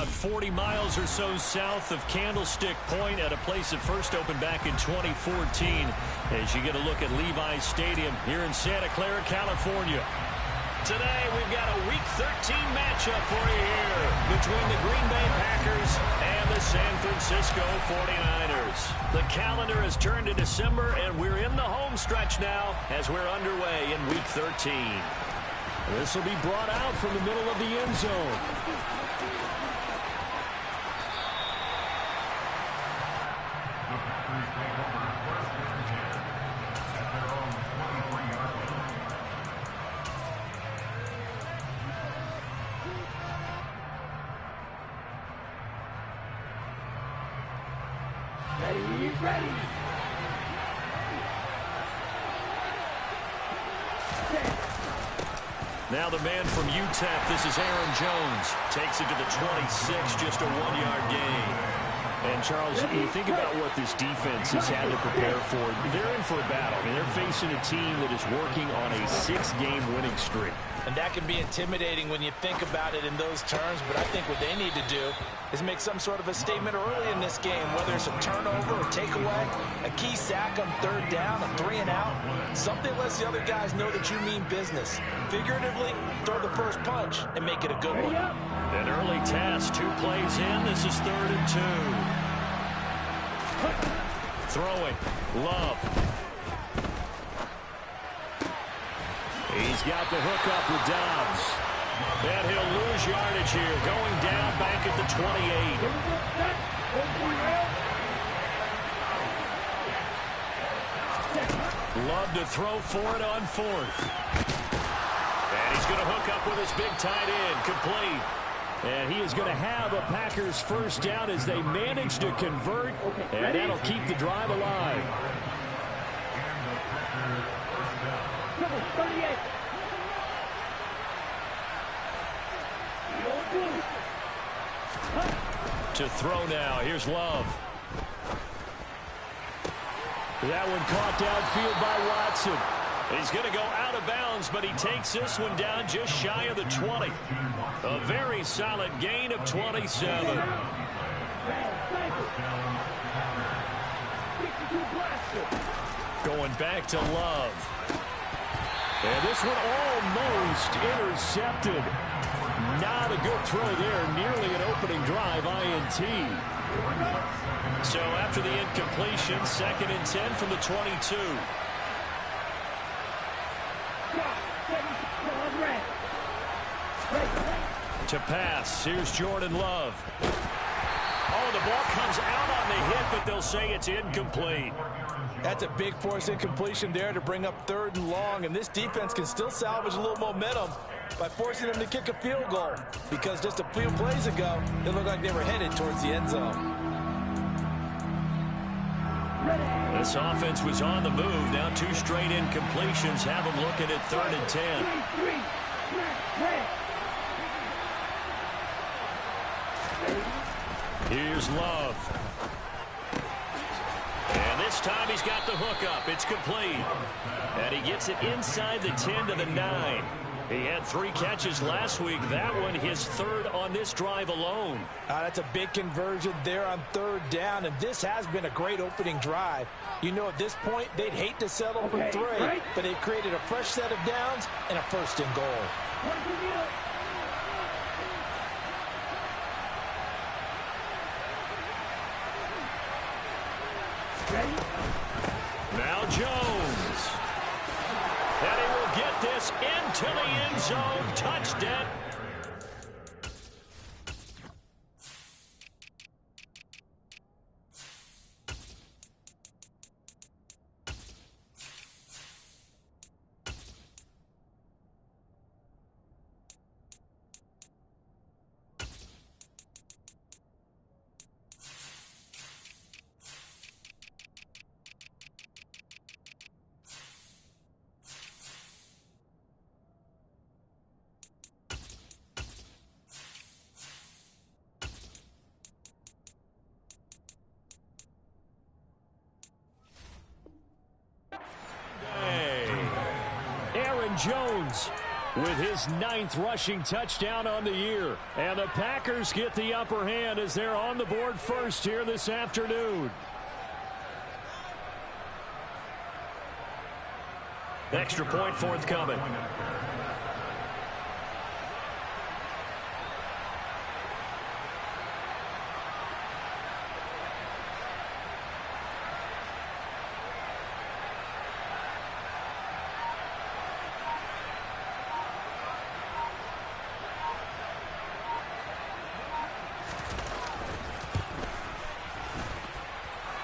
about 40 miles or so south of Candlestick Point at a place that first opened back in 2014 as you get a look at Levi's Stadium here in Santa Clara, California. Today, we've got a Week 13 matchup for you here between the Green Bay Packers and the San Francisco 49ers. The calendar has turned to December, and we're in the home stretch now as we're underway in Week 13. This will be brought out from the middle of the end zone. Ready. Now the man from UTEP, this is Aaron Jones. Takes it to the 26, just a 1-yard gain. And, Charles, you think about what this defense has had to prepare for. They're in for a battle. I mean, they're facing a team that is working on a 6-game winning streak. And that can be intimidating when you think about it in those terms, but I think what they need to do is make some sort of a statement early in this game, whether it's a turnover, a takeaway, a key sack on 3rd down, a 3-and-out, something lets the other guys know that you mean business. Figuratively, throw the first punch and make it a good one. An early task, 2 plays in. This is 3rd and 2. Throwing, Love. He's got the hook up with Dobbs. And he'll lose yardage here, going down back at the 28. Love to throw for it on 4th. And he's going to hook up with his big tight end, complete. And he is going to have a Packers first down as they manage to convert, and that'll keep the drive alive. To throw now. Here's Love. That one caught downfield by Watson. He's going to go out of bounds, but he takes this one down just shy of the 20. A very solid gain of 27. Going back to Love. And this one almost intercepted. Not a good throw there. Nearly an opening drive INT. So after the incompletion, 2nd and 10 from the 22. To pass. Here's Jordan Love. Oh, the ball comes out on the hit, but they'll say it's incomplete. That's a big force incompletion there to bring up 3rd and long, and this defense can still salvage a little momentum by forcing them to kick a field goal, because just a few plays ago, it looked like they were headed towards the end zone. This offense was on the move. Now 2 straight incompletions have them looking at 3rd and 10. Here's Love. And this time he's got the hook up. It's complete. And he gets it inside the 10 to the 9. He had 3 catches last week. That one his 3rd on this drive alone. That's a big conversion there on 3rd down, and this has been a great opening drive. You know, at this point, they'd hate to settle for 3, but they've created a fresh set of downs and a 1st and goal. Now Jones. And he will get this into the end zone. Touchdown. Jones with his 9th rushing touchdown on the year. And the Packers get the upper hand as they're on the board first here this afternoon. Extra point forthcoming.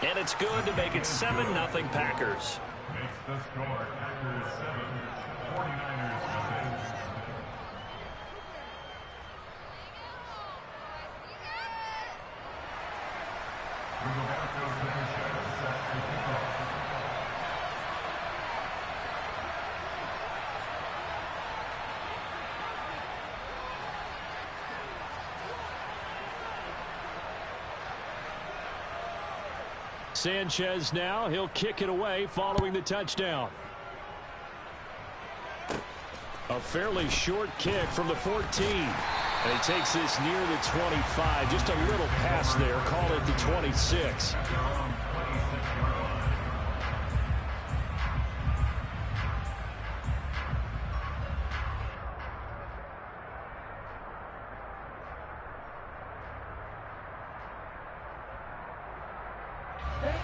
And it's good to make it 7-0 Packers. Makes the score Packers 7, 49ers nothing. We go back to possession set to kick off. Sanchez now, he'll kick it away following the touchdown. A fairly short kick from the 14. And he takes this near the 25. Just a little pass there. Call it the 26.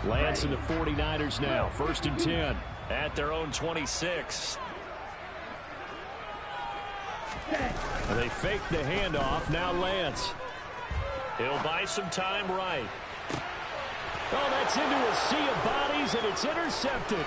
Lance and the 49ers now. 1st and 10 at their own 26. And they fake the handoff. Now Lance. He'll buy some time right. Oh, that's into a sea of bodies, and it's intercepted.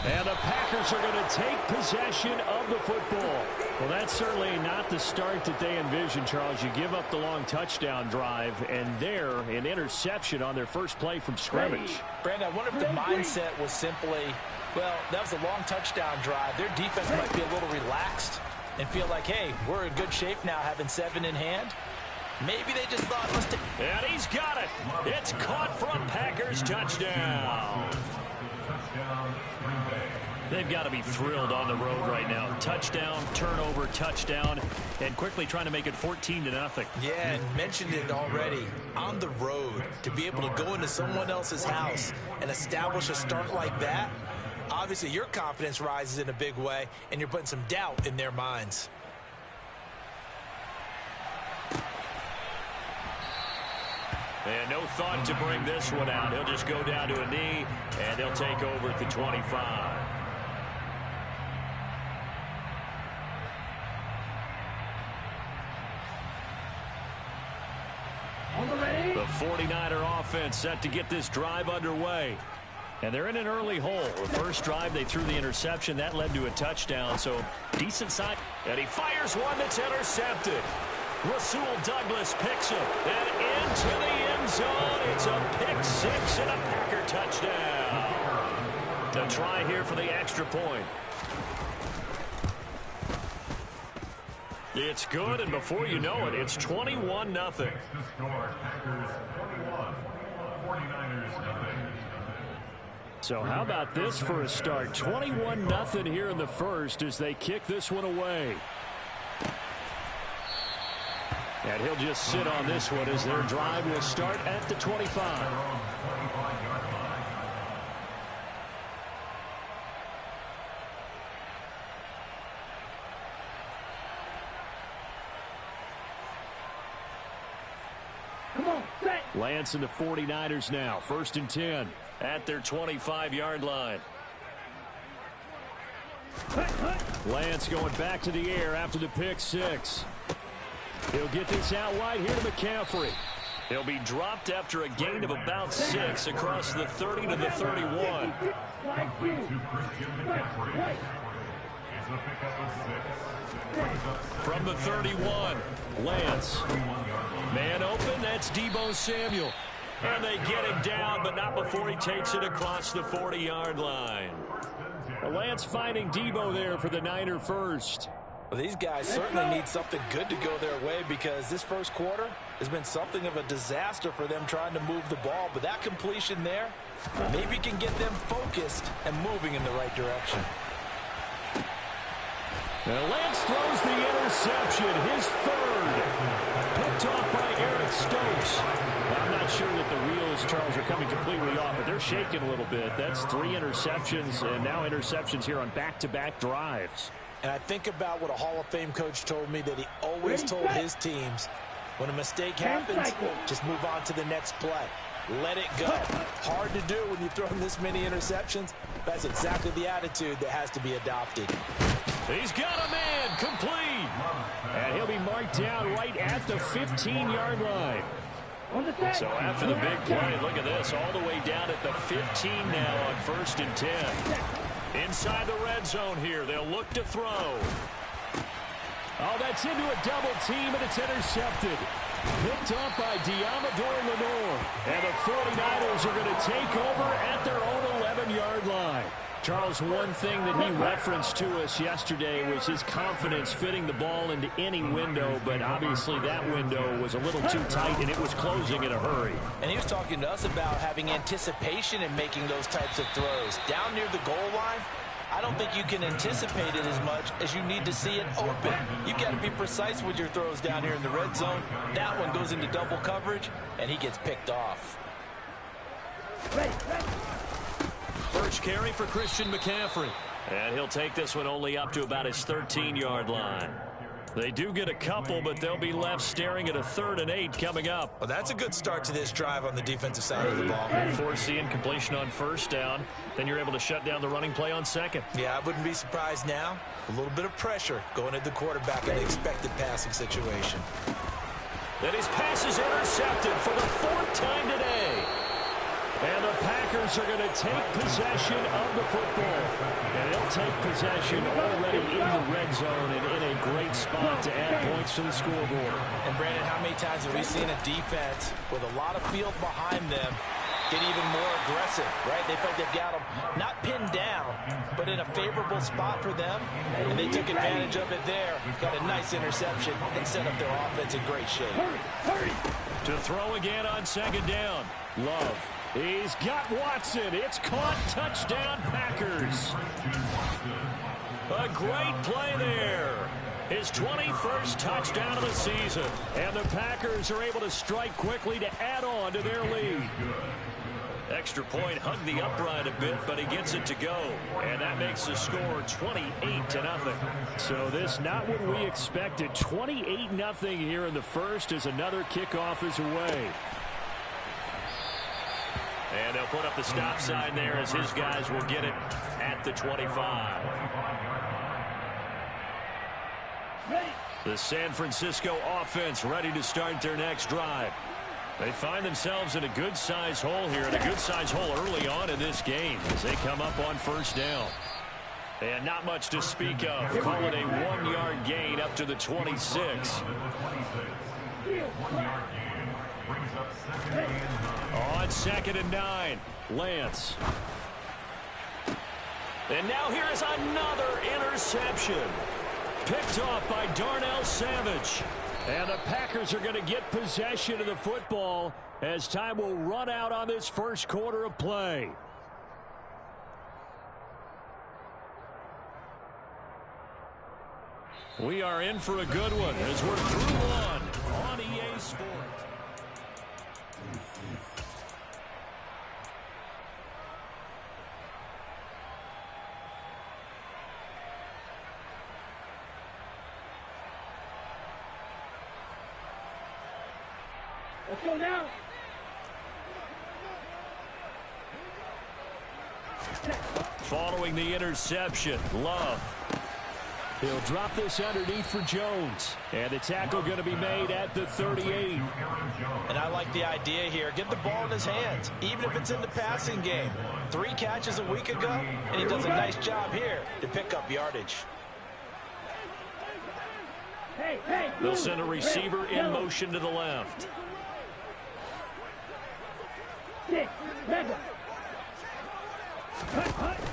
And the Packers are going to take possession of the football. Well, that's certainly not the start that they envisioned, Charles. You give up the long touchdown drive, and there, an interception on their first play from scrimmage. Brandon, I wonder if the mindset was simply, well, that was a long touchdown drive. Their defense might be a little relaxed and feel like, hey, we're in good shape now having 7 in hand. Maybe they just thought, let's take. And he's got it. It's caught for a Packers touchdown. They've got to be thrilled on the road right now. Touchdown, turnover, touchdown, and quickly trying to make it 14-0. Yeah, and mentioned it already. On the road, to be able to go into someone else's house and establish a start like that, obviously your confidence rises in a big way, and you're putting some doubt in their minds. And no thought to bring this one out. He'll just go down to a knee, and they'll take over at the 25. The 49er offense set to get this drive underway. And they're in an early hole. The first drive, they threw the interception. That led to a touchdown, so decent side. And he fires one that's intercepted. Rasul Douglas picks him. And into the end zone. It's a pick six and a Packer touchdown. The try here for the extra point. It's good, and before you know it, it's 21-0. Next to score, Packers 21, 49ers nothing. So how about this for a start? 21-0 here in the first as they kick this one away. And he'll just sit on this one as their drive will start at the 25. Lance and the 49ers now. 1st and 10 at their 25-yard line. Lance going back to the air after the pick six. He'll get this out wide here to McCaffrey. He'll be dropped after a gain of about 6 across the 30 to the 31. From the 31, Lance. Man open, that's Deebo Samuel. And they get him down, but not before he takes it across the 40-yard line. Well, Lance finding Deebo there for the Niner first. Well, these guys certainly need something good to go their way because this first quarter has been something of a disaster for them trying to move the ball. But that completion there maybe can get them focused and moving in the right direction. And Lance throws the interception, his third. Picked off by Eric Stokes. I'm not sure that the wheels, Charles, are coming completely off, but they're shaking a little bit. That's 3 interceptions, and now interceptions here on back-to-back drives. And I think about what a Hall of Fame coach told me that he always told his teams, when a mistake happens, just move on to the next play. Let it go. Hard to do when you throw this many interceptions. That's exactly the attitude that has to be adopted. He's got a man, complete. And he'll be marked down right at the 15-yard line. So after the big play, look at this, all the way down at the 15 now on 1st and 10. Inside the red zone here, they'll look to throw. Oh, that's into a double team, and it's intercepted. Picked up by Diamador Lenore. And the 49ers are going to take over at their own 11-yard line. Charles, one thing that he referenced to us yesterday was his confidence fitting the ball into any window, but obviously that window was a little too tight, and it was closing in a hurry. And he was talking to us about having anticipation in making those types of throws. Down near the goal line, I don't think you can anticipate it as much as you need to see it open. You've got to be precise with your throws down here in the red zone. That one goes into double coverage, and he gets picked off. First carry for Christian McCaffrey. And he'll take this one only up to about his 13-yard line. They do get a couple, but they'll be left staring at a 3rd and 8 coming up. Well, that's a good start to this drive on the defensive side of the ball. Force the incompletion on 1st down. Then you're able to shut down the running play on 2nd. Yeah, I wouldn't be surprised now. A little bit of pressure going at the quarterback in the expected passing situation. Then his pass is intercepted for the 4th time today. And the Packers are going to take possession of the football. And they'll take possession already in the red zone and in a great spot to add points to the scoreboard. And, Brandon, how many times have we seen a defense with a lot of field behind them get even more aggressive, right? They felt they've got them not pinned down, but in a favorable spot for them, and they took advantage of it there. Got a nice interception and set up their offense in great shape. To throw again on 2nd down. Love. He's got Watson. It's caught. Touchdown, Packers. A great play there. His 21st touchdown of the season. And the Packers are able to strike quickly to add on to their lead. Extra point hugged the upright a bit, but he gets it to go. And that makes the score 28-0. So this not what we expected. 28-0 here in the first as another kickoff is away. And they'll put up the stop sign there as his guys will get it at the 25. The San Francisco offense ready to start their next drive. They find themselves in a good-sized hole here, and a good-sized hole early on in this game as they come up on 1st down. And not much to speak of. Call it a 1-yard gain up to the 26. On 2nd and 9, Lance. And now here is another interception. Picked off by Darnell Savage. And the Packers are going to get possession of the football as time will run out on this first quarter of play. We are in for a good one as we're through one on EA Sports. Let's go now. Following the interception, Love. He'll drop this underneath for Jones. And the tackle going to be made at the 38. And I like the idea here. Get the ball in his hands, even if it's in the passing game. 3 catches a week ago, and he does a nice job here to pick up yardage. They'll send a receiver in motion to the left.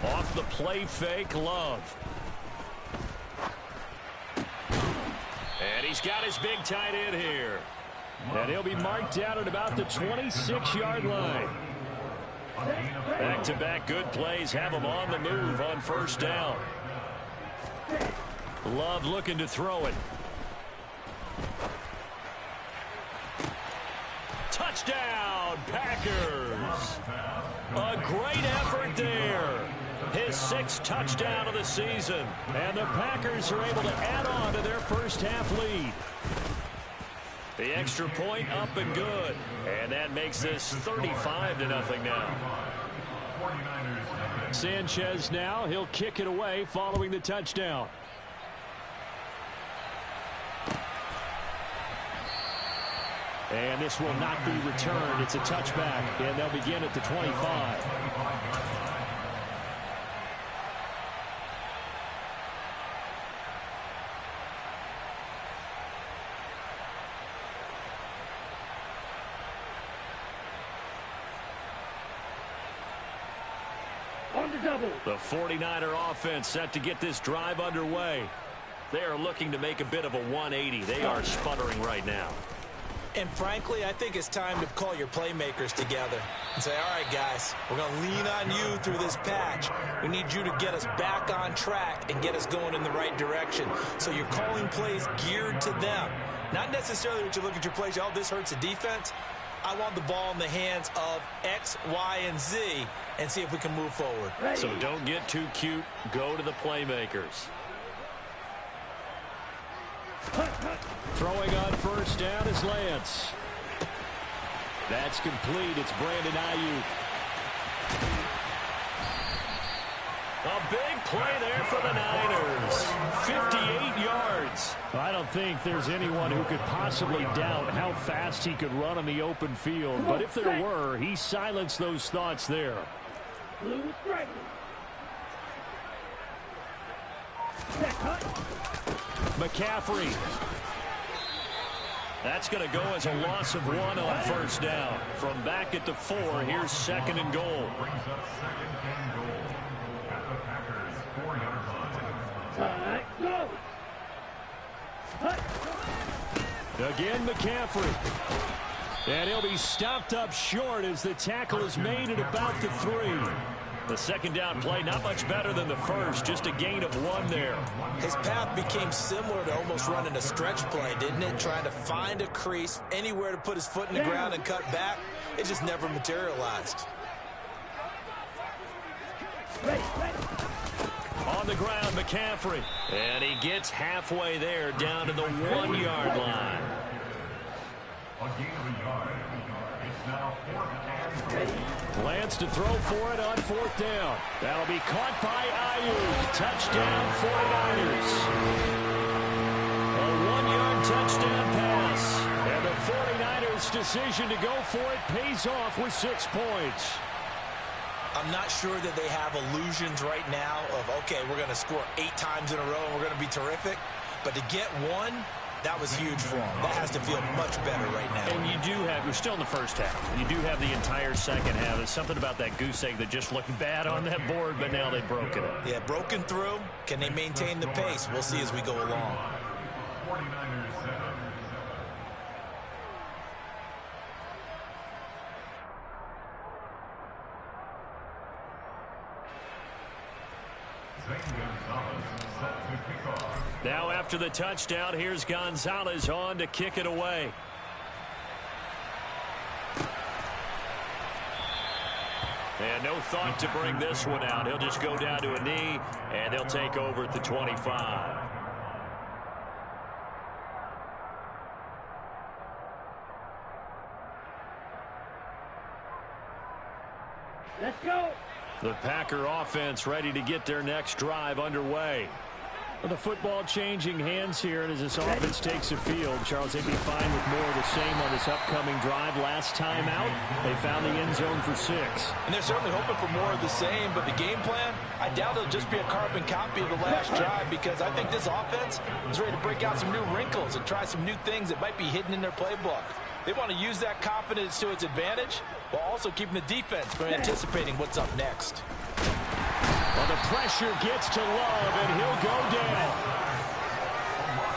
Off the play fake, Love. And he's got his big tight end here. And he'll be marked down at about the 26-yard line. Back-to-back good plays have him on the move on 1st down. Love looking to throw it. Touchdown, Packers. A great effort there. His 6th touchdown of the season. And the Packers are able to add on to their first half lead. The extra point up and good. And that makes this 35-0 now. Sanchez now. He'll kick it away following the touchdown. And this will not be returned. It's a touchback, and they'll begin at the 25. On the double. The 49er offense set to get this drive underway. They are looking to make a bit of a 180. They are sputtering right now. And frankly, I think it's time to call your playmakers together and say, all right, guys, we're going to lean on you through this patch. We need you to get us back on track and get us going in the right direction. So you're calling plays geared to them. Not necessarily that you look at your plays, oh, this hurts the defense. I want the ball in the hands of X, Y, and Z and see if we can move forward. So don't get too cute. Go to the playmakers. Throwing on first down is Lance. That's complete. It's Brandon Ayuk. A big play there for the Niners. 58 yards. I don't think there's anyone who could possibly doubt how fast he could run on the open field. But if there were, he silenced those thoughts there. McCaffrey. That's going to go as a loss of 1 on first down. From back at the 4, here's 2nd and goal. Again, McCaffrey. And he'll be stopped up short as the tackle is made at about the 3. The 2nd down play, not much better than the first, just a gain of 1 there. His path became similar to almost running a stretch play, didn't it? Trying to find a crease, anywhere to put his foot in the ground and cut back. It just never materialized. On the ground, McCaffrey. And he gets halfway there, down to the 1-yard line. Lance to throw for it on 4th down. That'll be caught by Ayuk. Touchdown, 49ers. A 1-yard touchdown pass. And the 49ers' decision to go for it pays off with 6 points. I'm not sure that they have illusions right now of, okay, we're going to score 8 times in a row and we're going to be terrific. But to get 1, that was huge for them. That has to feel much better right now. And you do have, you're still in the first half. You do have the entire second half. There's something about that goose egg that just looked bad on that board, but now they've broken it. Yeah, broken through. Can they maintain the pace? We'll see as we go along. 49ers 7. Now after the touchdown, here's Gonzalez on to kick it away. And no thought to bring this one out. He'll just go down to a knee, and they'll take over at the 25. Let's go. The Packer offense ready to get their next drive underway. Well, the football changing hands here, and as this offense takes the field, Charles, they'd be fine with more of the same on this upcoming drive. Last time out, they found the end zone for 6. And they're certainly hoping for more of the same, but the game plan, I doubt it'll just be a carbon copy of the last drive, because I think this offense is ready to break out some new wrinkles and try some new things that might be hidden in their playbook. They want to use that confidence to its advantage while also keeping the defense from anticipating what's up next. Well, the pressure gets to Love, and he'll go down.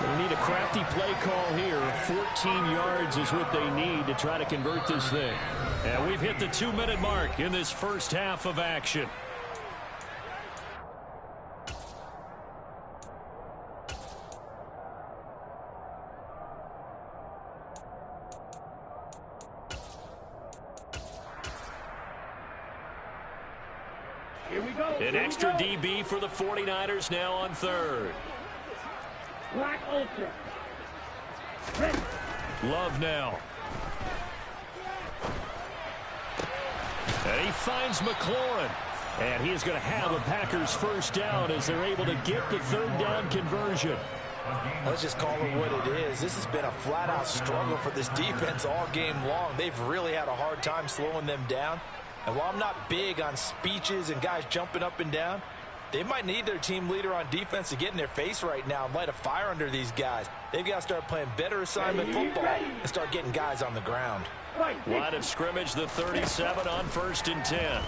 They need a crafty play call here. 14 yards is what they need to try to convert this thing. And we've hit the 2-minute mark in this first half of action. Here we go. An extra DB for the 49ers now on third. Black Ultra. Ready. Love now. And he finds McLaurin. And he is going to have a Packers first down as they're able to get the third down conversion. Let's just call it what it is. This has been a flat-out struggle for this defense all game long. They've really had a hard time slowing them down. And while I'm not big on speeches and guys jumping up and down, they might need their team leader on defense to get in their face right now and light a fire under these guys. They've got to start playing better assignment football and start getting guys on the ground. Line of scrimmage, the 37 on 1st and 10.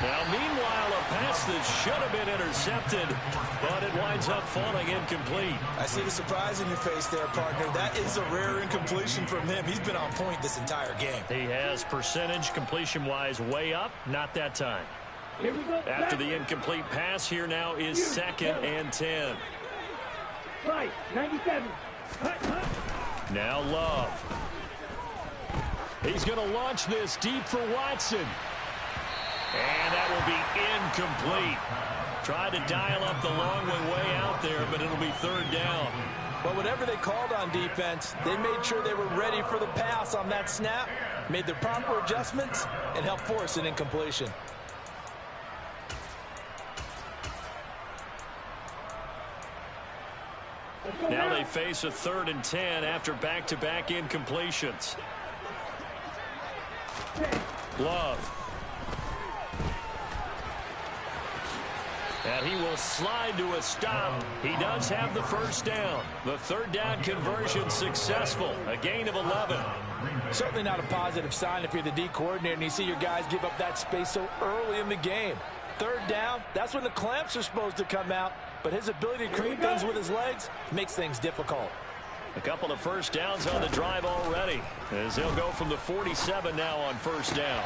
Now, meanwhile, a pass that should have been intercepted, but it winds up falling incomplete. I see the surprise in your face there, partner. That is a rare incompletion from him. He's been on point this entire game. He has percentage completion-wise way up, not that time. Here we go. After the incomplete pass, here now is 2nd and 10. Right, 97. Now Love. He's going to launch this deep for Watson. And that will be incomplete. Tried to dial up the long way out there, but it'll be third down. But whatever they called on defense, they made sure they were ready for the pass on that snap, made the proper adjustments, and helped force an incompletion. Now they face a 3rd and 10 after back-to-back incompletions. Love. And he will slide to a stop. He does have the first down. The third down conversion successful. A gain of 11. Certainly not a positive sign if you're the D coordinator and you see your guys give up that space so early in the game. Third down, that's when the clamps are supposed to come out. But his ability to create things with his legs makes things difficult. A couple of first downs on the drive already, as they'll go from the 47 now on first down.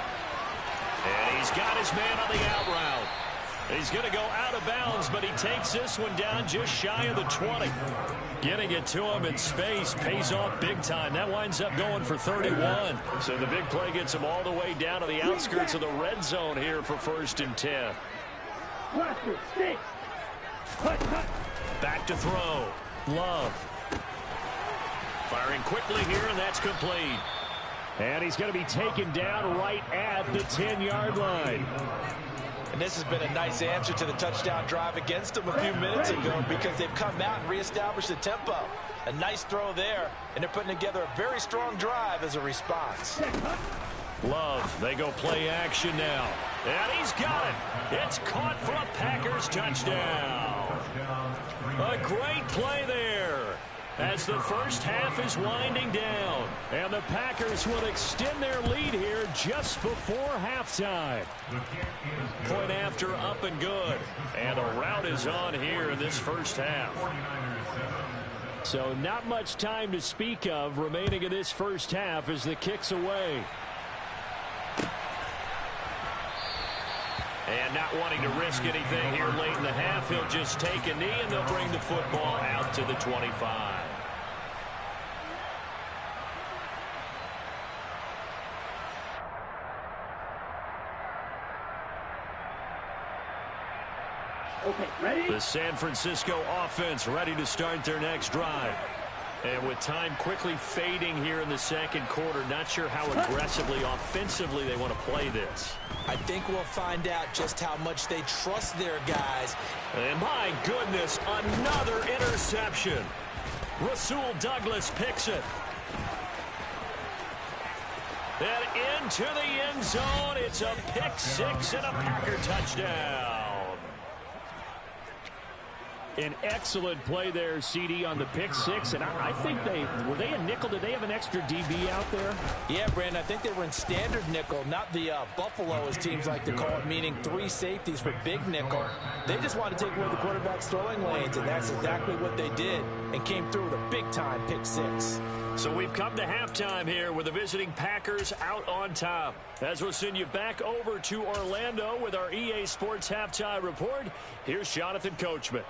And he's got his man on the out route. He's going to go out of bounds, but he takes this one down just shy of the 20. Getting it to him in space pays off big time. That winds up going for 31. So the big play gets him all the way down to the outskirts of the red zone here for 1st and 10. Back to throw. Love. Firing quickly here, and that's complete. And he's going to be taken down right at the 10-yard line. And this has been a nice answer to the touchdown drive against them a few minutes ago because they've come out and reestablished the tempo. A nice throw there, and they're putting together a very strong drive as a response. Love, they go play action now. And he's got it. It's caught for a Packers touchdown. A great play there as the first half is winding down. And the Packers will extend their lead here just before halftime. Point after, up and good. And a rout is on here in this first half. So not much time to speak of remaining in this first half as the kick's away. And not wanting to risk anything here late in the half, he'll just take a knee and they'll bring the football out to the 25. Okay, ready? The San Francisco offense ready to start their next drive. And with time quickly fading here in the second quarter, not sure how aggressively, offensively they want to play this. I think we'll find out just how much they trust their guys. And my goodness, another interception. Rasul Douglas picks it. And into the end zone, it's a pick six and a Packer touchdown. An excellent play there, CD, on the pick six. And I think were they a nickel? Did they have an extra DB out there? Yeah, Brandon, I think they were in standard nickel, not the Buffalo, as teams like to call it, meaning 3 safeties for big nickel. They just wanted to take away the quarterback's throwing lanes, and that's exactly what they did, and came through with a big-time pick six. So we've come to halftime here with the visiting Packers out on top. As we'll send you back over to Orlando with our EA Sports Halftime Report, here's Jonathan Coachman.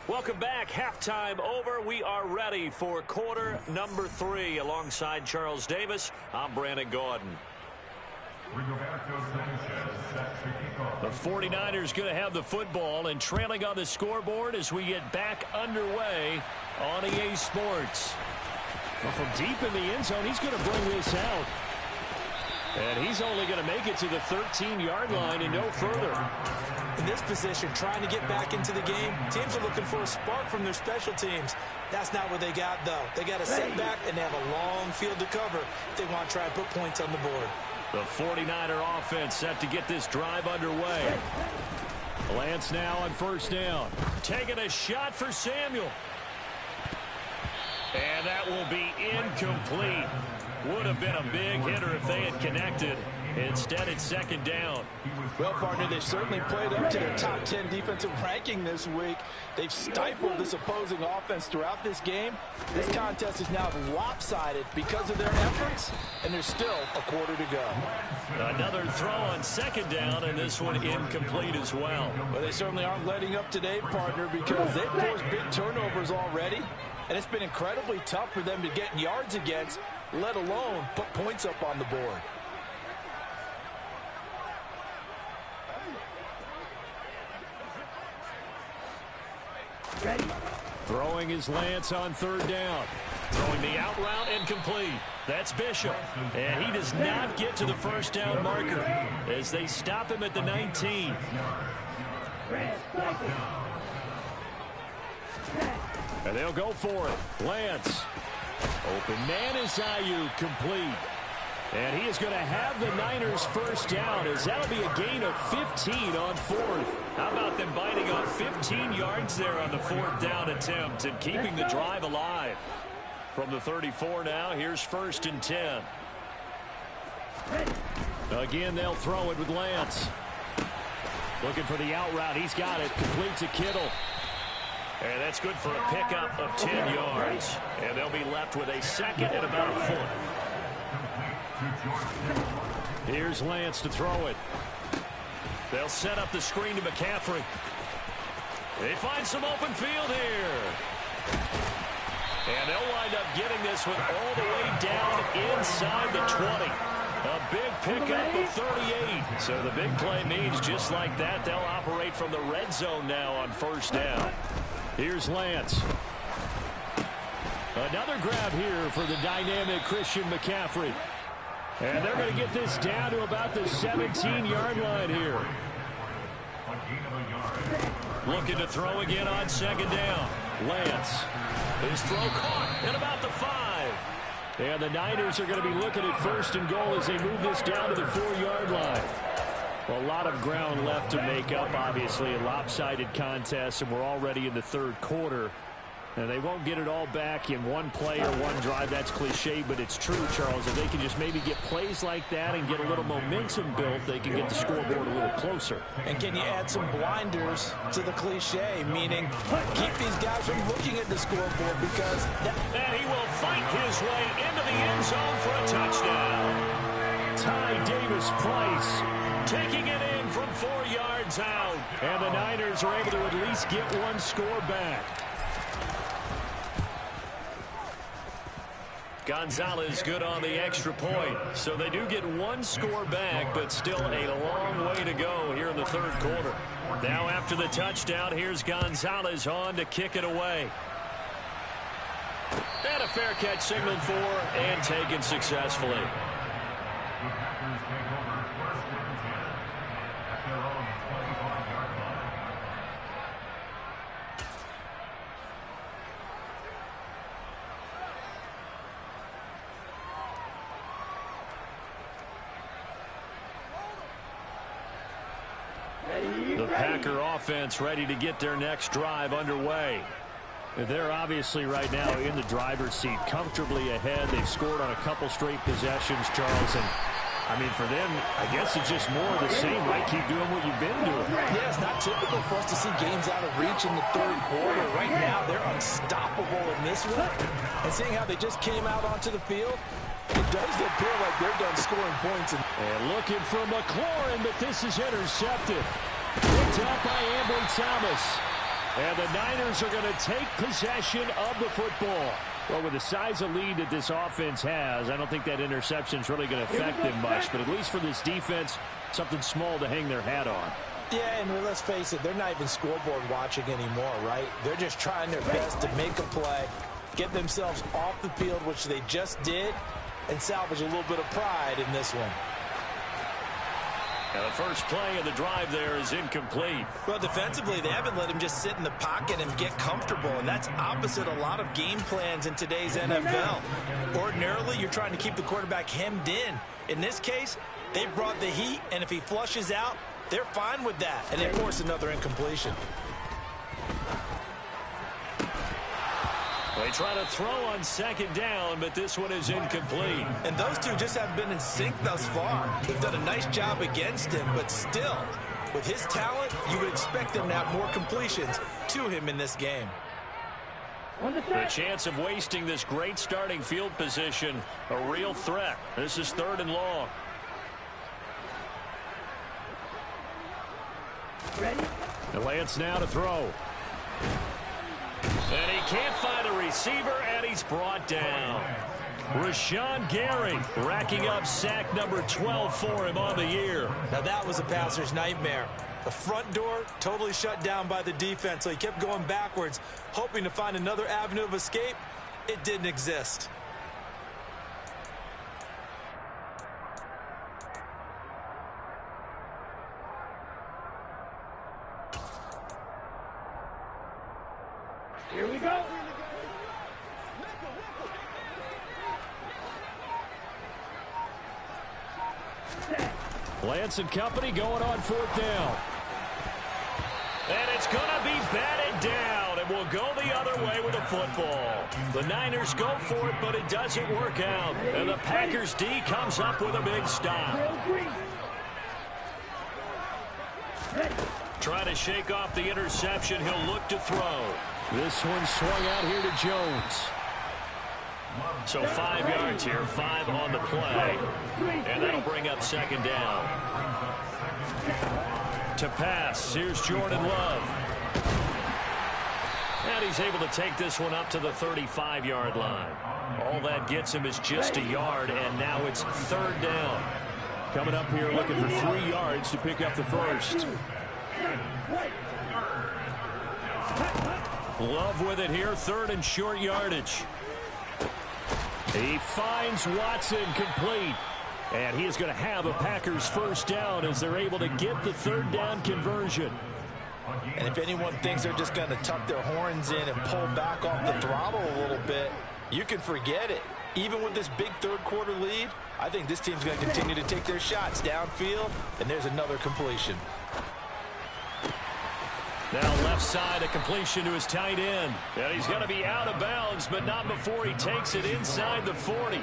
Welcome back. Halftime over. We are ready for quarter number 3. Alongside Charles Davis, I'm Brandon Gaudin. The 49ers going to have the football and trailing on the scoreboard as we get back underway on EA Sports. Well, from deep in the end zone, he's going to bring this out. And he's only going to make it to the 13-yard line and no further. In this position, trying to get back into the game, teams are looking for a spark from their special teams. That's not what they got, though. They got a setback, and they have a long field to cover if they want to try and put points on the board. The 49er offense set to get this drive underway. Lance now on first down. Taking a shot for Samuel. And that will be incomplete. Would have been a big hitter if they had connected. Instead, it's second down. Well, partner, they've certainly played up to their top 10 defensive ranking this week. They've stifled this opposing offense throughout this game. This contest is now lopsided because of their efforts, and there's still a quarter to go. Another throw on second down, and this one incomplete as well. Well, they certainly aren't letting up today, partner, because they've forced big turnovers already, and it's been incredibly tough for them to get yards against, let alone put points up on the board. Ready. Throwing is Lance on third down. Throwing the out route incomplete. That's Bishop. And he does not get to the first down marker as they stop him at the 19. And they'll go for it. Lance. Open man is Ayuk, complete. And he is going to have the Niners first down as that'll be a gain of 15 on fourth. How about them biting off 15 yards there on the fourth down attempt and keeping the drive alive? From the 34 now, here's first and 10. Again, they'll throw it with Lance. Looking for the out route. He's got it. Complete to Kittle. And that's good for a pickup of 10 yards. And they'll be left with a second and about a foot. Here's Lance to throw it. They'll set up the screen to McCaffrey. They find some open field here. And they'll wind up getting this one all the way down inside the 20. A big pickup of 38. So the big play means just like that, they'll operate from the red zone now on first down. Here's Lance. Another grab here for the dynamic Christian McCaffrey. And they're going to get this down to about the 17-yard line here. Looking to throw again on second down. Lance. His throw caught at about the 5. And the Niners are going to be looking at first and goal as they move this down to the 4-yard line. Well, a lot of ground left to make up, obviously, a lopsided contest, and we're already in the third quarter. And they won't get it all back in one play or one drive. That's cliche, but it's true, Charles. If they can just maybe get plays like that and get a little momentum built, they can get the scoreboard a little closer. And can you add some blinders to the cliche, meaning keep these guys from looking at the scoreboard because... And he will fight his way into the end zone for a touchdown. Ty Davis-Price taking it in from 4 yards out. And the Niners are able to at least get one score back. Gonzalez good on the extra point. So they do get one score back, but still a long way to go here in the third quarter. Now after the touchdown, here's Gonzalez on to kick it away. And a fair catch signaled for and taken successfully. The Packer offense ready to get their next drive underway. They're obviously right now in the driver's seat, comfortably ahead. They've scored on a couple straight possessions, Charles. And, I mean, for them, I guess it's just more of the same, right? Keep doing what you've been doing. Yeah, it's not typical for us to see games out of reach in the third quarter. Right now, they're unstoppable in this one. And seeing how they just came out onto the field, it does appear like they're done scoring points. And looking for McLaurin, but this is intercepted. Picked up by Ambry Thomas. And the Niners are going to take possession of the football. Well, with the size of lead that this offense has, I don't think that interception is really going to affect them much. But at least for this defense, something small to hang their hat on. Yeah, and let's face it, they're not even scoreboard watching anymore, right? They're just trying their best to make a play, get themselves off the field, which they just did, and salvage a little bit of pride in this one. And the first play of the drive there is incomplete. Well, defensively, they haven't let him just sit in the pocket and get comfortable, and that's opposite a lot of game plans in today's NFL. Ordinarily, you're trying to keep the quarterback hemmed in. In this case, they brought the heat, and if he flushes out, they're fine with that, and they force another incompletion. They try to throw on second down, but this one is incomplete. And those two just haven't been in sync thus far. They've done a nice job against him, but still, with his talent, you would expect them to have more completions to him in this game. The chance of wasting this great starting field position, a real threat. This is 3rd and long. Ready? And Lance now to throw. And he can't find a receiver, and he's brought down. Rashawn Gary racking up sack number 12 for him on the year. Now that was a passer's nightmare. The front door totally shut down by the defense, so he kept going backwards, hoping to find another avenue of escape. It didn't exist. Here we go. Lance and company going on 4th down. And it's going to be batted down, and will go the other way with the football. The Niners go for it, but it doesn't work out. And the Packers D comes up with a big stop. Trying to shake off the interception. He'll look to throw. This one swung out here to Jones. So 5 yards here, 5 on the play. And that'll bring up second down. To pass, here's Jordan Love. And he's able to take this one up to the 35-yard line. All that gets him is just a yard, and now it's 3rd down. Coming up here looking for 3 yards to pick up the first. Love with it here, 3rd and short yardage. He finds Watson complete. And he is going to have a Packers first down as they're able to get the 3rd down conversion. And if anyone thinks they're just going to tuck their horns in and pull back off the throttle a little bit, you can forget it. Even with this big 3rd quarter lead, I think this team's going to continue to take their shots downfield, and there's another completion. Now left side, a completion to his tight end. And he's going to be out of bounds, but not before he takes it inside the 40.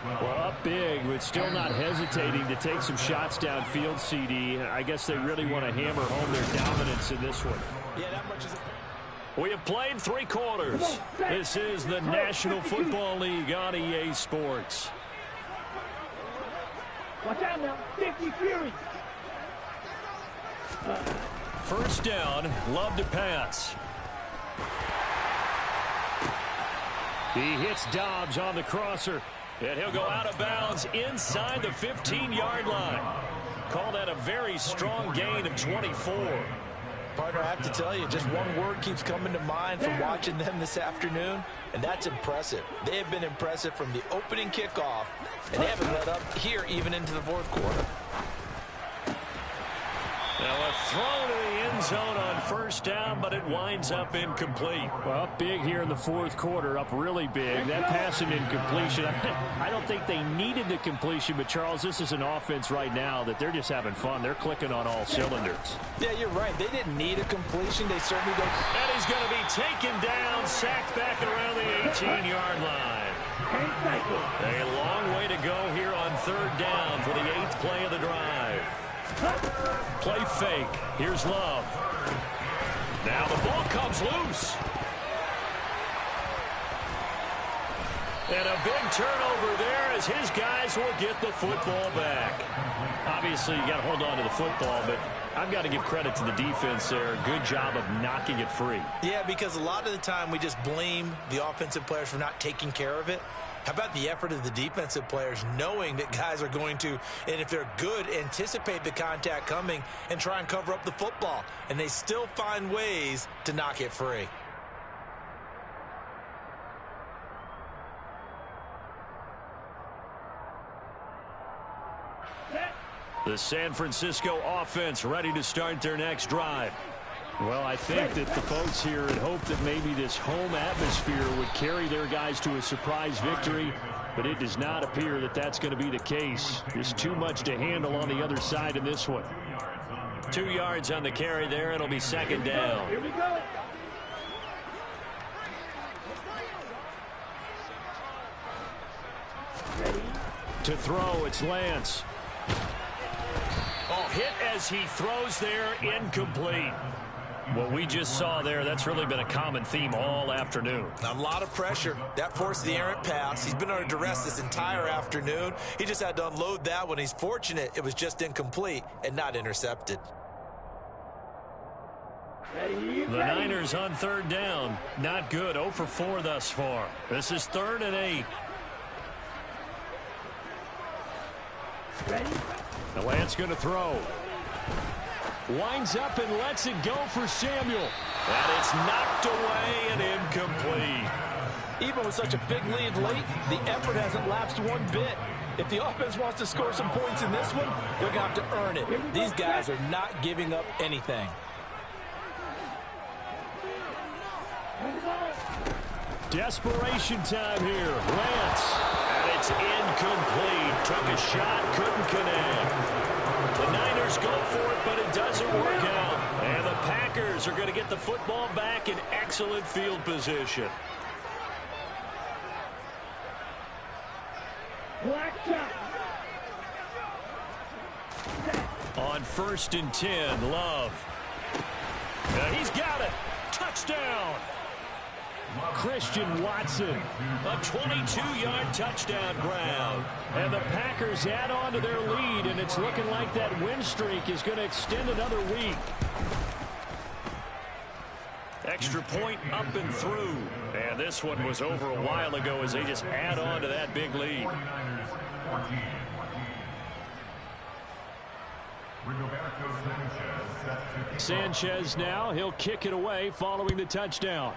Well, up big, but still not hesitating to take some shots downfield, CD. I guess they really want to hammer home their dominance in this one. Yeah, that much is We have played 3 quarters. This is the National Football League on EA Sports. Watch out now. 50 Fury. First down, Love to pass. He hits Dobbs on the crosser, and he'll go out of bounds inside the 15-yard line. Call that a very strong gain of 24. Partner, I have to tell you, just one word keeps coming to mind from watching them this afternoon, and that's impressive. They have been impressive from the opening kickoff, and they haven't let up here even into the 4th quarter. Now a throw to the end zone on first down, but it winds up incomplete. Well, up big here in the 4th quarter, up really big. That pass and incompletion. I don't think they needed the completion, but Charles, this is an offense right now that they're just having fun. They're clicking on all cylinders. Yeah, you're right. They didn't need a completion. They certainly don't. And he's going to be taken down, sacked back around the 18-yard line. A long way to go here on 3rd down for the 8th play of the drive. Play fake. Here's Love. Now the ball comes loose. And a big turnover there as his guys will get the football back. Obviously, you got to hold on to the football, but I've got to give credit to the defense there. Good job of knocking it free. Yeah, because a lot of the time we just blame the offensive players for not taking care of it. How about the effort of the defensive players knowing that guys are going to, and if they're good, anticipate the contact coming and try and cover up the football. And they still find ways to knock it free. The San Francisco offense ready to start their next drive. Well, I think that the folks here had hoped that maybe this home atmosphere would carry their guys to a surprise victory, but it does not appear that that's going to be the case. There's too much to handle on the other side in this one. 2 yards on the carry there. It'll be second down. Here we go. To throw, it's Lance. Oh, hit as he throws there, incomplete. What we just saw there, that's really been a common theme all afternoon. A lot of pressure. That forced the errant pass. He's been under duress this entire afternoon. He just had to unload that one. He's fortunate it was just incomplete and not intercepted. The Niners on third down. Not good. 0 for 4 thus far. This is 3rd and 8. The Lance going to throw. Winds up and lets it go for Samuel. And it's knocked away and incomplete. Even with such a big lead late, the effort hasn't lapsed one bit. If the offense wants to score some points in this one, they're going to have to earn it. These guys are not giving up anything. Desperation time here. Lance. And it's incomplete. Took a shot, couldn't connect. The Niners go for it, but it doesn't work out. And the Packers are going to get the football back in excellent field position. On 1st and 10, Love. He's got it. Touchdown. Christian Watson, a 22-yard touchdown grab. And the Packers add on to their lead, and it's looking like that win streak is going to extend another week. Extra point up and through. And this one was over a while ago as they just add on to that big lead. Sanchez now, he'll kick it away following the touchdown.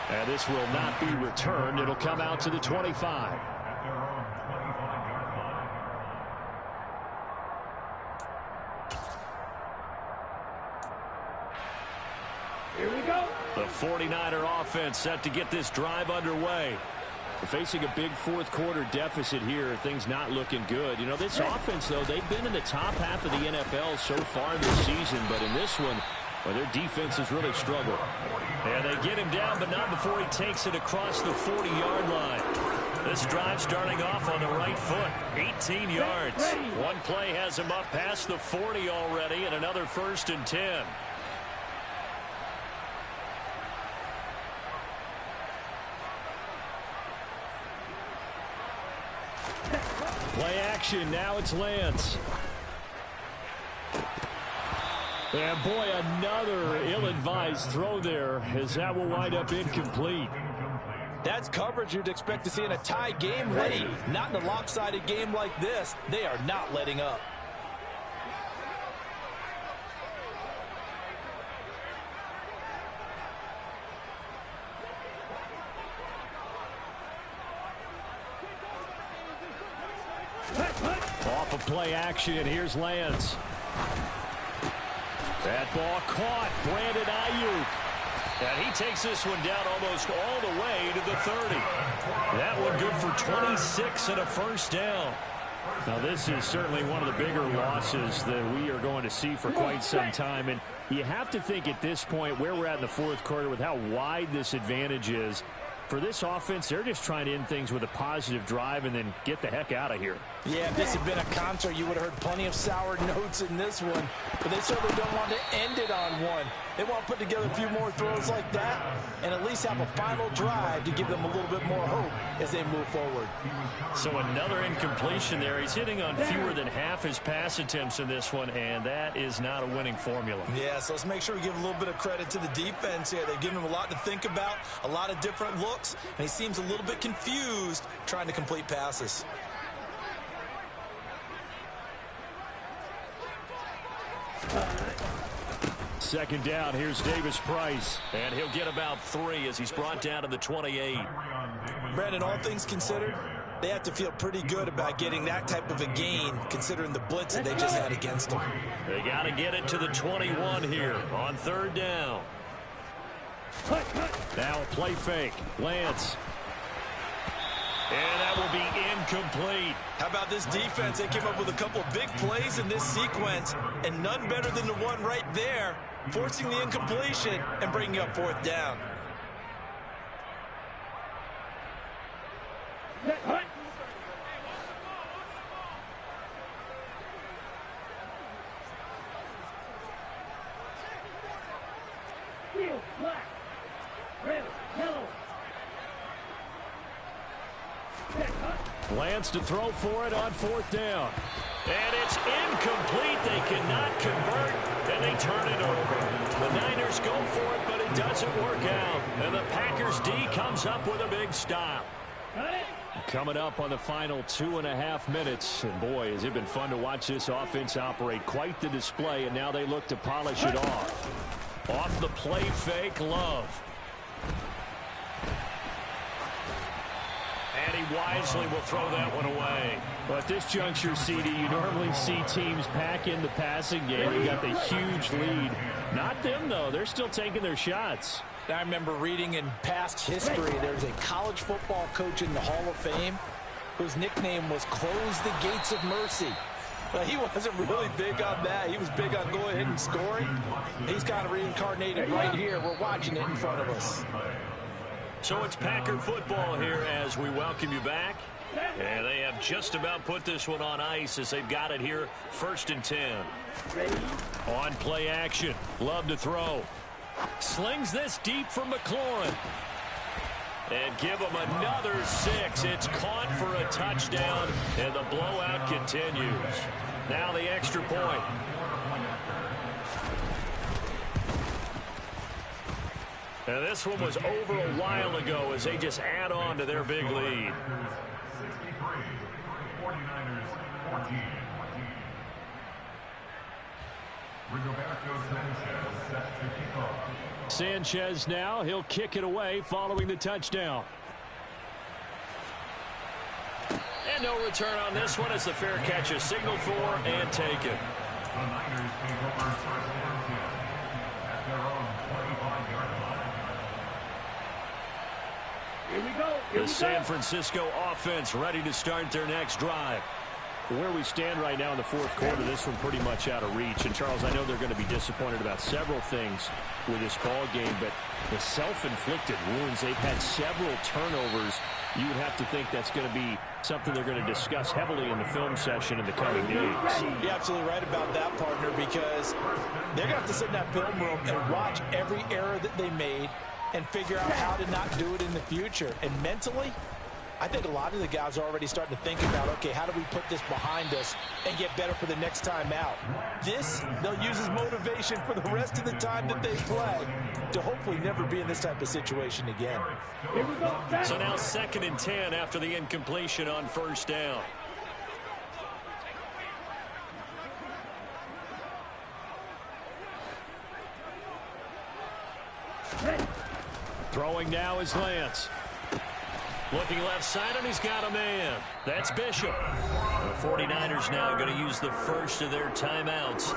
And this will not be returned. It'll come out to the 25. Here we go. The 49er offense set to get this drive underway. We're facing a big fourth-quarter deficit here. Things not looking good. You know, this offense, though, they've been in the top half of the NFL so far this season. But in this one, well, their defense has really struggled. And they get him down, but not before he takes it across the 40-yard line. This drive starting off on the right foot. 18 yards. One play has him up past the 40 already, and another 1st and 10. Play action. Now it's Lance. And boy, another ill-advised throw there as that will wind up incomplete. That's coverage you'd expect to see in a tie game late. Not in a lopsided game like this. They are not letting up. Off of play action, here's Lance. That ball caught. Brandon Ayuk. And he takes this one down almost all the way to the 30. That one good for 26 and a 1st down. Now, this is certainly one of the bigger losses that we are going to see for quite some time. And you have to think at this point where we're at in the fourth quarter with how wide this advantage is, For this offense, they're just trying to end things with a positive drive and then get the heck out of here. Yeah, if this had been a concert, you would have heard plenty of sour notes in this one. But they certainly don't want to end it on one. They want to put together a few more throws like that and at least have a final drive to give them a little bit more hope as they move forward. So another incompletion there. He's hitting on fewer than half his pass attempts in this one, and that is not a winning formula. Yeah, so let's make sure we give a little bit of credit to the defense here. They've given him a lot to think about, a lot of different looks, and he seems a little bit confused trying to complete passes. Second down, here's Davis Price. And he'll get about 3 as he's brought down to the 28. Brandon, all things considered, they have to feel pretty good about getting that type of a gain, considering the blitz that they just had against them. They got to get it to the 21 here on 3rd down. Now a play fake. Lance. And that will be incomplete. How about this defense? They came up with a couple of big plays in this sequence, and none better than the one right there, forcing the incompletion and bringing up 4th down. Lance to throw for it on 4th down. And it's incomplete. They cannot convert, and they turn it over. The Niners go for it, but it doesn't work out. And the Packers D comes up with a big stop. Coming up on the final 2.5 minutes. And boy, has it been fun to watch this offense operate. Quite the display, and now they look to polish it off. Off the play fake, Love. And he wisely will throw that one away. But at this juncture, CD, you normally see teams pack in the passing game. You got the huge lead. Not them, though. They're still taking their shots. I remember reading in past history, there's a college football coach in the Hall of Fame whose nickname was Close the Gates of Mercy. But he wasn't really big on that. He was big on going ahead and scoring. He's kind of reincarnated right here. We're watching it in front of us. So it's Packer football here as we welcome you back. And they have just about put this one on ice as they've got it here, 1st and 10. On play action, Love to throw. Slings this deep from McLaurin. And give him another 6. It's caught for a touchdown, and the blowout continues. Now the extra point. And this one was over a while ago as they just add on to their big lead. 63, 49ers 14. Rigoberto Sanchez set to kick off. Sanchez now, he'll kick it away following the touchdown. And no return on this one as the fair catch is signaled for and taken. The Niners take over 1st and 10 at their own 25-yard line. Here we go. The San Francisco offense ready to start their next drive. Where we stand right now in the 4th quarter, this one pretty much out of reach. And, Charles, I know they're going to be disappointed about several things with this ball game, but the self-inflicted wounds, they've had several turnovers. You would have to think that's going to be something they're going to discuss heavily in the film session in the coming days. You're absolutely right about that, partner, because they're going to have to sit in that film room and watch every error that they made and figure out how to not do it in the future. And mentally, I think a lot of the guys are already starting to think about, okay, how do we put this behind us and get better for the next time out? This, they'll use as motivation for the rest of the time that they play to hopefully never be in this type of situation again. Here we go. So now 2nd and 10 after the incompletion on 1st down. Throwing now is Lance. Looking left side, and he's got a man. That's Bishop. The 49ers now going to use the first of their timeouts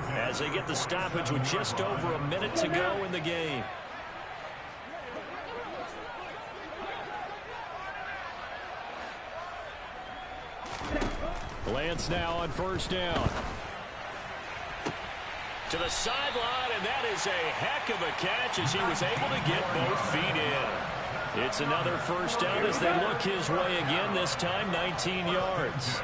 as they get the stoppage with just over a minute to go in the game. Lance now on 1st down. To the sideline, and that is a heck of a catch as he was able to get both feet in. It's another first down as they look his way again, this time 19 yards.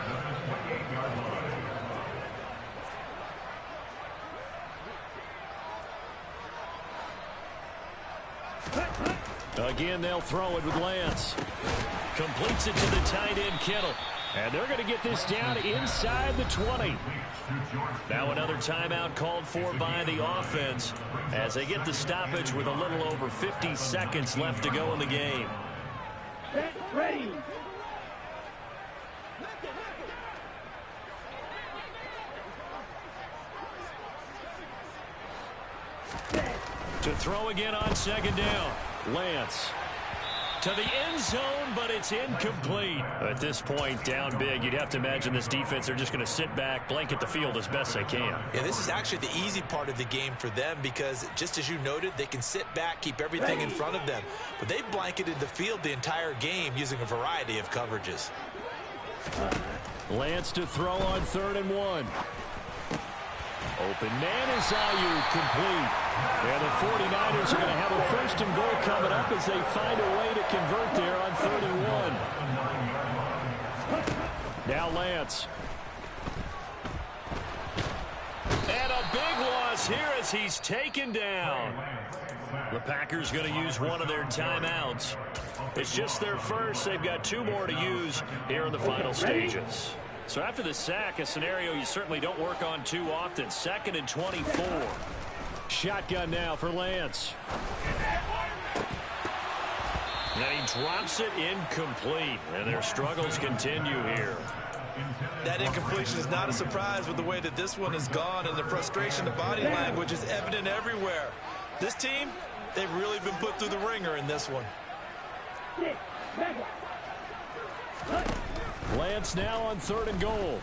Again, they'll throw it with Lance. Completes it to the tight end, Kittle. And they're going to get this down inside the 20. Now another timeout called for by the offense as they get the stoppage with a little over 50 seconds left to go in the game. Ready. To throw again on second down. Lance to the end zone, but it's incomplete. At this point, down big, you'd have to imagine this defense are just going to sit back, blanket the field as best they can. Yeah, this is actually the easy part of the game for them because, just as you noted, they can sit back, keep everything in front of them. But they've blanketed the field the entire game using a variety of coverages. Lance to throw on 3rd and 1. Open man is Ayuk, complete. And the 49ers are going to have a 1st and goal coming up as they find a way to convert there on 3rd and 1. Now Lance. And a big loss here as he's taken down. The Packers going to use one of their timeouts. It's just their first. They've got 2 more to use here in the final stages. So after the sack, a scenario you certainly don't work on too often. 2nd and 24. Shotgun now for Lance. And he drops it incomplete. And their struggles continue here. That incompletion is not a surprise with the way that this one has gone, and the frustration, the body language is evident everywhere. This team, they've really been put through the ringer in this one. Lance now on 3rd and goal.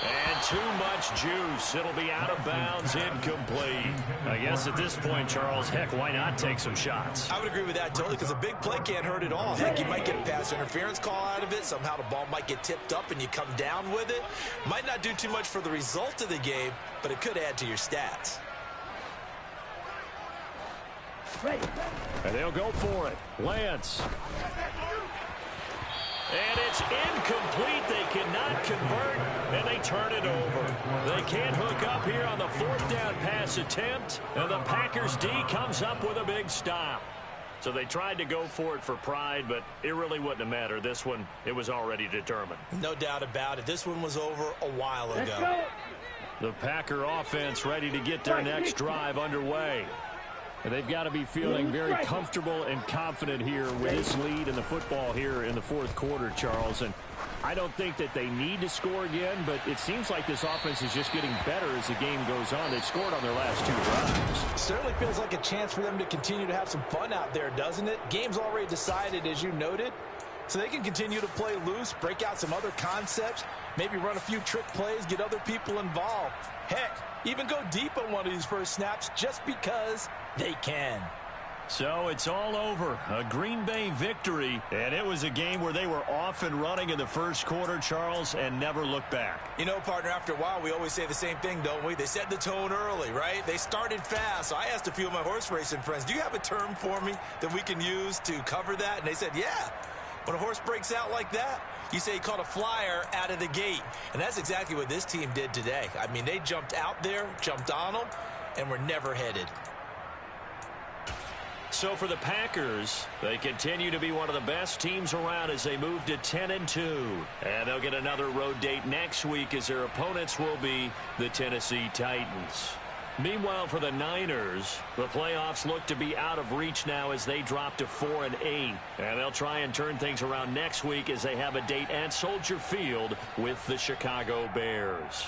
And too much juice. It'll be out of bounds, incomplete. I guess at this point, Charles, heck, why not take some shots? I would agree with that totally because a big play can't hurt at all. Heck, you might get a pass interference call out of it. Somehow the ball might get tipped up and you come down with it. Might not do too much for the result of the game, but it could add to your stats. And they'll go for it. Lance. And it's incomplete. They cannot convert, and they turn it over. They can't hook up here on the 4th down pass attempt, and the Packers D comes up with a big stop. So they tried to go for it for pride, but it really wouldn't have mattered. This one, it was already determined. No doubt about it. This one was over a while ago. The Packer offense ready to get their next drive underway. And they've got to be feeling very comfortable and confident here with this lead in the football here in the 4th quarter, Charles. And I don't think that they need to score again, but it seems like this offense is just getting better as the game goes on. They've scored on their last 2 drives. Certainly feels like a chance for them to continue to have some fun out there, doesn't it? Game's already decided, as you noted. So they can continue to play loose, break out some other concepts, maybe run a few trick plays, get other people involved. Heck, even go deep on one of these first snaps just because they can. So it's all over. A Green Bay victory, and it was a game where they were off and running in the 1st quarter, Charles, and never looked back. You know, partner, after a while, we always say the same thing, don't we? They set the tone early, right? They started fast. So I asked a few of my horse racing friends, do you have a term for me that we can use to cover that? And they said, yeah. When a horse breaks out like that, you say he caught a flyer out of the gate. And that's exactly what this team did today. I mean, they jumped out there, jumped on them, and were never headed. So for the Packers, they continue to be one of the best teams around as they move to 10-2. And they'll get another road date next week as their opponents will be the Tennessee Titans. Meanwhile, for the Niners, the playoffs look to be out of reach now as they drop to 4-8. And they'll try and turn things around next week as they have a date at Soldier Field with the Chicago Bears.